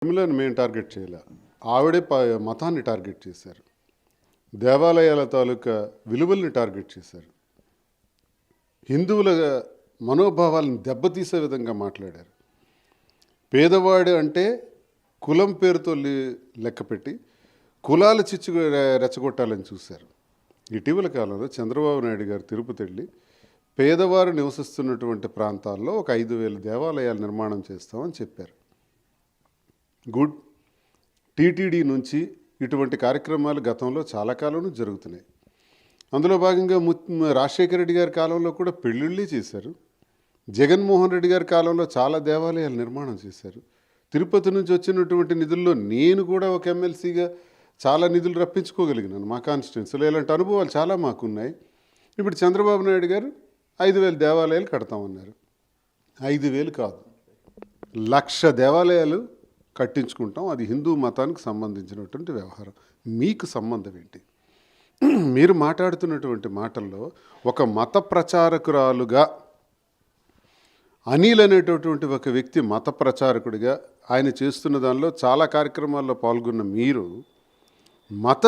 షర్మిలను మేము టార్గెట్ చేయలే, ఆవిడే మతాన్ని టార్గెట్ చేశారు, దేవాలయాల తాలూకా విలువల్ని టార్గెట్ చేశారు, హిందువుల మనోభావాలను దెబ్బతీసే విధంగా మాట్లాడారు. పేదవాడు అంటే కులం పేరుతో లెక్కపెట్టి కులాల చిచ్చు రెచ్చగొట్టాలని చూశారు. ఇటీవల కాలంలో చంద్రబాబు నాయుడు గారు తిరుపతి వెళ్ళి పేదవారు నివసిస్తున్నటువంటి ప్రాంతాల్లో ఒక 5,000 దేవాలయాలు నిర్మాణం చేస్తామని చెప్పారు. గుడ్. టీటీడీ నుంచి ఇటువంటి కార్యక్రమాలు గతంలో చాలా కాలం నుంచి జరుగుతున్నాయి. అందులో భాగంగా రాజశేఖర రెడ్డి గారి కాలంలో కూడా పెళ్ళిళ్ళే చేశారు. జగన్మోహన్ రెడ్డి గారి కాలంలో చాలా దేవాలయాలు నిర్మాణం చేశారు. తిరుపతి నుంచి వచ్చినటువంటి నిధుల్లో నేను కూడా ఒక ఎమ్మెల్సీగా చాలా నిధులు రప్పించుకోగలిగినాను మా కాన్స్టిట్యున్సీలో. ఇలాంటి అనుభవాలు చాలా మాకున్నాయి. ఇప్పుడు చంద్రబాబు నాయుడు గారు 5,000 దేవాలయాలు కడతామన్నారు. 5,000 కాదు, 1,00,000 దేవాలయాలు కట్టించుకుంటాం. అది హిందూ మతానికి సంబంధించినటువంటి వ్యవహారం. మీకు సంబంధం ఏంటి? మీరు మాట్లాడుతున్నటువంటి మాటల్లో ఒక మత ప్రచారకురాలుగా అనిల్ అనేటటువంటి ఒక వ్యక్తి మత ప్రచారకుడిగా ఆయన చేస్తున్న దానిలో చాలా కార్యక్రమాల్లో పాల్గొన్న మీరు మత